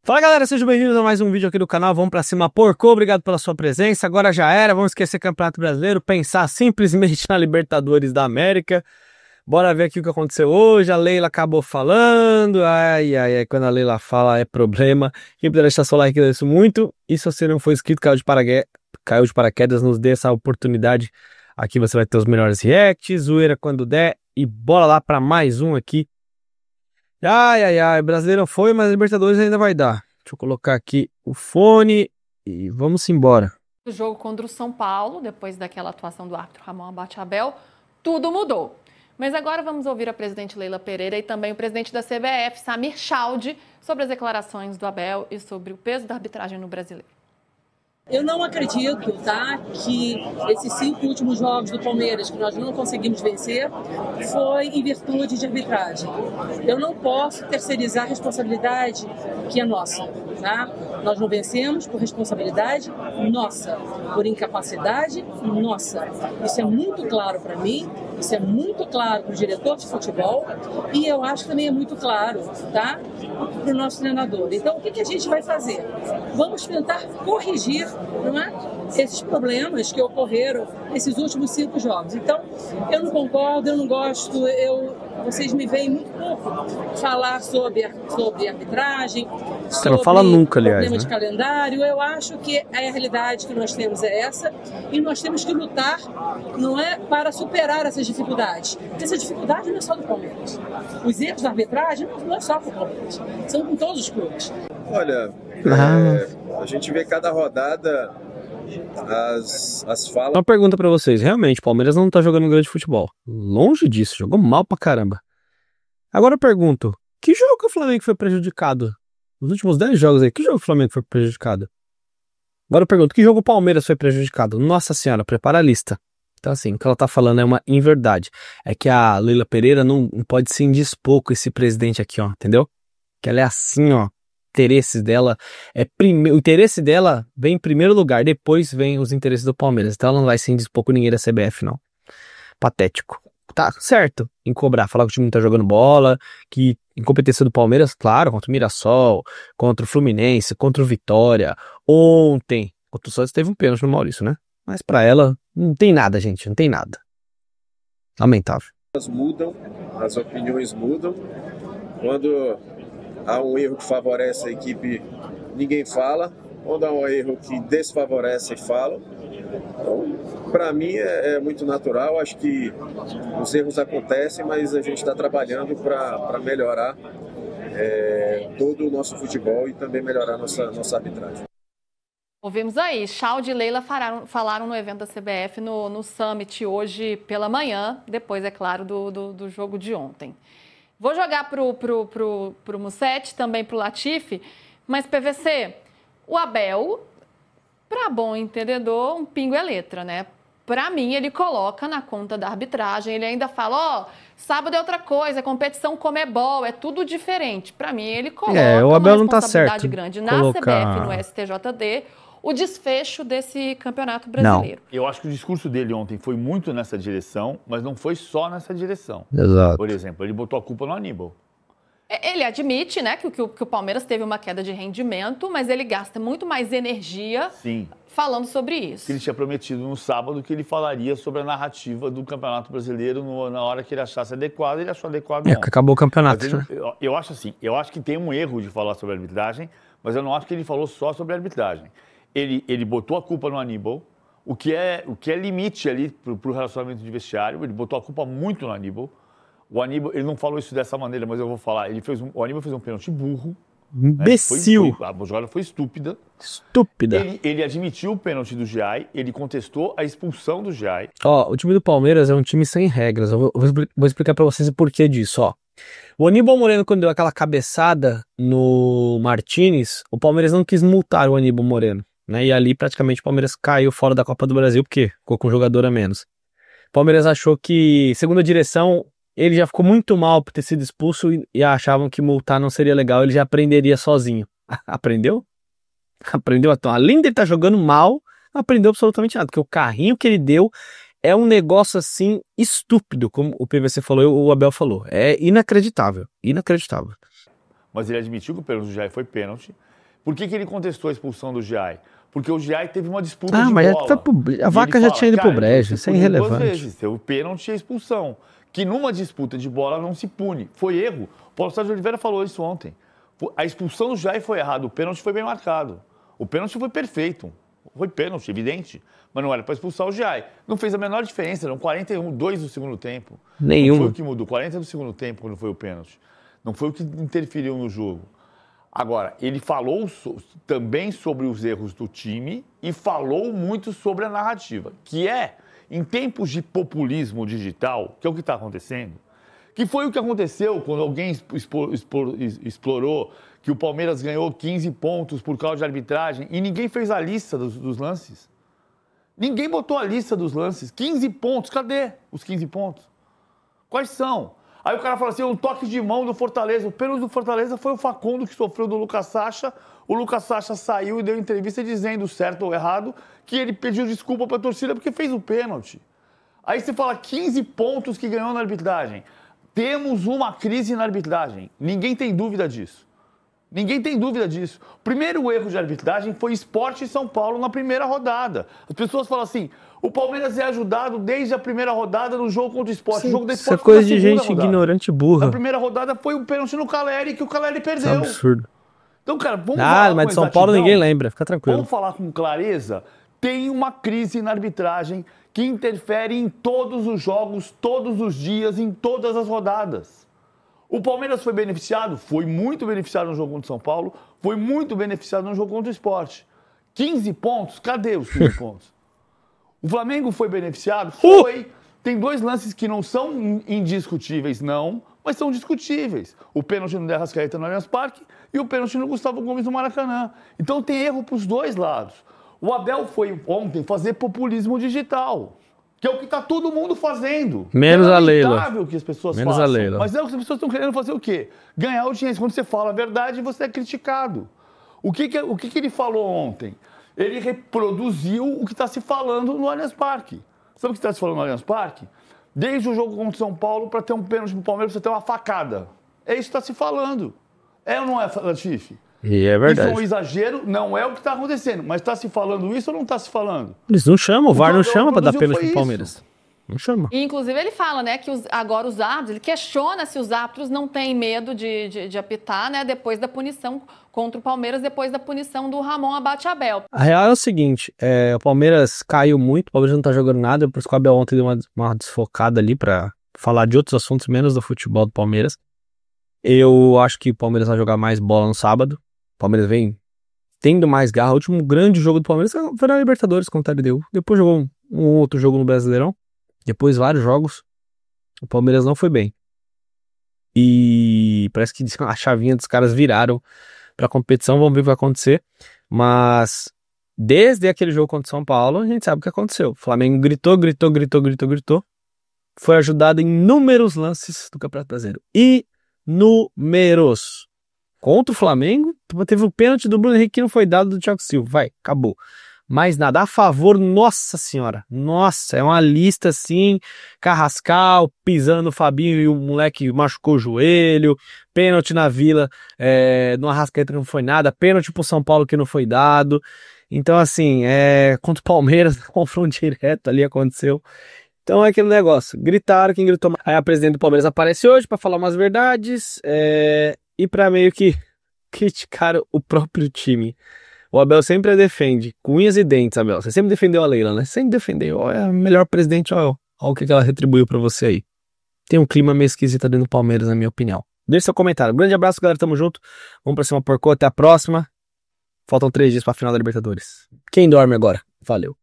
Fala galera, sejam bem-vindos a mais um vídeo aqui do canal. Vamos pra cima, porco, obrigado pela sua presença. Agora já era, vamos esquecer Campeonato Brasileiro, pensar simplesmente na Libertadores da América. Bora ver aqui o que aconteceu hoje. A Leila acabou falando, quando a Leila fala é problema. Quem puder deixar seu like, agradeço muito. E se você não for inscrito, caiu de paraquedas, nos dê essa oportunidade. Aqui você vai ter os melhores reacts, zoeira quando der. E bora lá pra mais um aqui. Brasileirão foi, mas a Libertadores ainda vai dar. Deixa eu colocar aqui o fone e vamos embora. O jogo contra o São Paulo, depois daquela atuação do árbitro Ramon Abate-Abel, tudo mudou. Mas agora vamos ouvir a presidente Leila Pereira e também o presidente da CBF, Samir Chaldi, sobre as declarações do Abel e sobre o peso da arbitragem no Brasileiro. Eu não acredito, tá, que esses 5 últimos jogos do Palmeiras que nós não conseguimos vencer foi em virtude de arbitragem. Eu não posso terceirizar a responsabilidade que é nossa, tá? Nós não vencemos por responsabilidade nossa, por incapacidade nossa. Isso é muito claro para mim, isso é muito claro para o diretor de futebol e eu acho que também é muito claro, tá, para o nosso treinador. Então, o que a gente vai fazer? Vamos tentar corrigir, não é, esses problemas que ocorreram nesses últimos 5 jogos. Então, eu não concordo, eu não gosto, vocês me veem muito pouco falar sobre arbitragem, Você não fala nunca, aliás, problema de né? calendário. Eu acho que a realidade que nós temos é essa e nós temos que lutar, não é, para superar essas dificuldades. Porque essa dificuldade não é só do Palmeiras. Os erros da arbitragem não é só com o Palmeiras, são com todos os clubes. Olha, a gente vê cada rodada as falas. Uma pergunta pra vocês, realmente, o Palmeiras não tá jogando um grande futebol. Longe disso, jogou mal pra caramba. Agora eu pergunto, que jogo que o Flamengo foi prejudicado? Nos últimos 10 jogos aí, que jogo que o Flamengo foi prejudicado? Agora eu pergunto, que jogo o Palmeiras foi prejudicado? Nossa senhora, prepara a lista. Então assim, o que ela tá falando é uma inverdade. É que a Leila Pereira não pode se indispor com esse presidente aqui, ó, entendeu? Que ela é assim, ó. Interesses dela o interesse dela vem em primeiro lugar, depois vem os interesses do Palmeiras. Então ela não vai se indispor com ninguém da CBF, não. Patético. Tá certo em cobrar, falar que o time não tá jogando bola, que incompetência do Palmeiras, claro, contra o Mirassol, contra o Fluminense, contra o Vitória. Ontem, contra o Santos teve um pênalti no Maurício, né? Mas pra ela, não tem nada, gente, não tem nada. Lamentável. As mudam, as opiniões mudam. Quando há um erro que favorece a equipe, ninguém fala. Quando há um erro que desfavorece, falam. Então, para mim é muito natural. Acho que os erros acontecem, mas a gente está trabalhando para melhorar todo o nosso futebol e também melhorar nossa arbitragem. Ouvimos aí, Chaldi e Leila falaram no evento da CBF, no Summit, hoje pela manhã, depois, é claro, do jogo de ontem. Vou jogar pro Mussete, também pro Latifi, mas PVC, o Abel, para bom entendedor, um pingo é letra, né? Para mim, ele coloca na conta da arbitragem, ele ainda fala, sábado é outra coisa, é competição Comebol, é tudo diferente. Para mim, ele coloca o Abel uma não tá responsabilidade certo grande na CBF, no STJD, o desfecho desse campeonato brasileiro. Não. Eu acho que o discurso dele ontem foi muito nessa direção, mas não foi só nessa direção. Exato. Por exemplo, ele botou a culpa no Aníbal. Ele admite, né, que o Palmeiras teve uma queda de rendimento, mas ele gasta muito mais energia falando sobre isso. Ele tinha prometido no sábado que ele falaria sobre a narrativa do Campeonato Brasileiro na hora que ele achasse adequado, ele achou adequado ontem. Acabou o campeonato, Ele, né? eu acho assim, eu acho que tem um erro de falar sobre a arbitragem, mas eu não acho que ele falou só sobre a arbitragem. Ele botou a culpa no Aníbal, o que é limite ali para o relacionamento de vestiário, ele botou a culpa muito no Aníbal. O Aníbal, ele não falou isso dessa maneira, mas eu vou falar. O Aníbal fez um pênalti burro. Imbecil. A jogada foi estúpida. Estúpida. Ele admitiu o pênalti do Giai, ele contestou a expulsão do Giai. Ó, o time do Palmeiras é um time sem regras. Eu vou explicar pra vocês o porquê disso, ó. O Aníbal Moreno, quando deu aquela cabeçada no Martínez, o Palmeiras não quis multar o Aníbal Moreno, né? E ali praticamente o Palmeiras caiu fora da Copa do Brasil, porque ficou com um jogador a menos. O Palmeiras achou que, segundo a direção, ele já ficou muito mal por ter sido expulso e achavam que multar não seria legal, ele já aprenderia sozinho. Aprendeu? Aprendeu? Então, além de ele estar jogando mal, não aprendeu absolutamente nada, porque o carrinho que ele deu é um negócio assim estúpido, como o PVC falou e o Abel falou. É inacreditável, inacreditável. Mas ele admitiu que o pênalti do Giai foi pênalti. Por que ele contestou a expulsão do Giai? Porque o Giai teve uma disputa de mas bola. a vaca já tinha ido pro brejo, isso é irrelevante. 2 vezes, teve o pênalti e a expulsão. Que numa disputa de bola não se pune. Foi erro. O Paulo Sérgio Oliveira falou isso ontem. A expulsão do Giai foi errada, o pênalti foi bem marcado. O pênalti foi perfeito. Foi pênalti, evidente. Mas não era para expulsar o Giai. Não fez a menor diferença, eram 42 do segundo tempo. Nenhum. Não foi o que mudou, 40 do segundo tempo quando foi o pênalti. Não foi o que interferiu no jogo. Agora, ele falou também sobre os erros do time e falou muito sobre a narrativa, que é, em tempos de populismo digital, que é o que está acontecendo, que foi o que aconteceu quando alguém explorou que o Palmeiras ganhou 15 pontos por causa de arbitragem e ninguém fez a lista dos lances. Ninguém botou a lista dos lances. 15 pontos, cadê os 15 pontos? Quais são? Aí o cara fala assim, um toque de mão do Fortaleza. O pênalti do Fortaleza foi o Facundo que sofreu do Lucas Sacha. O Lucas Sacha saiu e deu entrevista dizendo, certo ou errado, que ele pediu desculpa para a torcida porque fez o pênalti. Aí você fala 15 pontos que ganhou na arbitragem. Temos uma crise na arbitragem. Ninguém tem dúvida disso. Ninguém tem dúvida disso. O primeiro erro de arbitragem foi Sport e São Paulo na primeira rodada. As pessoas falam assim, o Palmeiras é ajudado desde a primeira rodada no jogo contra o Sport. Sim, o jogo da Sport isso é coisa de gente ignorante e burra. Na primeira rodada foi o pênalti no Caleri que o Caleri perdeu. Isso é absurdo. Então, cara, vamos falar mas com de São Paulo ninguém lembra, fica tranquilo. Vamos falar com clareza. Tem uma crise na arbitragem que interfere em todos os jogos, todos os dias, em todas as rodadas. O Palmeiras foi beneficiado? Foi muito beneficiado no jogo contra o São Paulo, foi muito beneficiado no jogo contra o Sport. 15 pontos? Cadê os 15 pontos? O Flamengo foi beneficiado? Foi. Tem 2 lances que não são indiscutíveis, não, mas são discutíveis. O pênalti no De Arrascaeta no Allianz Parque e o pênalti no Gustavo Gomes no Maracanã. Então tem erro para os 2 lados. O Abel foi ontem fazer populismo digital, que é o que está todo mundo fazendo. Menos a Leila. É lamentável que as pessoas Menos façam. a Leila. Mas é o que as pessoas estão querendo fazer o quê? Ganhar audiência. Quando você fala a verdade, você é criticado. O que ele falou ontem? Ele reproduziu o que está se falando no Allianz Parque. Sabe o que está se falando no Allianz Parque? Desde o jogo contra o São Paulo, para ter um pênalti no Palmeiras, você ter uma facada. É isso que está se falando. É ou não é, Latifi? E é verdade. Isso é um exagero, não é o que está acontecendo. Mas está se falando isso ou não está se falando? Eles não chamam, o VAR não chama para dar pênalti pro isso. Palmeiras. Não chama. E, inclusive, ele fala, né, que agora os árbitros, ele questiona se os árbitros não têm medo de apitar, né, depois da punição contra o Palmeiras, depois da punição do Ramon Abate Abel. A real é o seguinte, o Palmeiras caiu muito, o Palmeiras não tá jogando nada, por isso que o Abel ontem deu uma desfocada ali pra falar de outros assuntos, menos do futebol do Palmeiras. Eu acho que o Palmeiras vai jogar mais bola no sábado. O Palmeiras vem tendo mais garra. O último grande jogo do Palmeiras foi na Libertadores contra o LDU. Depois jogou um outro jogo no Brasileirão. Depois vários jogos. O Palmeiras não foi bem. E parece que a chavinha dos caras viraram pra competição. Vamos ver o que vai acontecer. Mas desde aquele jogo contra o São Paulo, a gente sabe o que aconteceu. O Flamengo gritou. Foi ajudado em inúmeros lances do Campeonato Brasileiro. Inúmeros. Contra o Flamengo, teve o pênalti do Bruno Henrique que não foi dado do Thiago Silva. Vai, acabou. Mais nada. A favor, nossa senhora. Nossa, é uma lista assim. Carrascal, pisando no Fabinho e o moleque machucou o joelho. Pênalti na Vila, no Arrascaeta que não foi nada. Pênalti pro São Paulo que não foi dado. Então assim, contra o Palmeiras, confronto direto ali aconteceu. Então é aquele negócio. Gritaram, quem gritou mais. Aí a presidente do Palmeiras aparece hoje pra falar umas verdades. E pra meio que criticar o próprio time. O Abel sempre a defende, com unhas e dentes, Abel. Você sempre defendeu a Leila, né? Sempre defendeu. É a melhor presidente, olha o que ela retribuiu pra você aí. Tem um clima meio esquisito dentro do Palmeiras, na minha opinião. Deixe seu comentário. Um grande abraço, galera. Tamo junto. Vamos pra cima, porcô. Até a próxima. Faltam 3 dias pra final da Libertadores. Quem dorme agora? Valeu.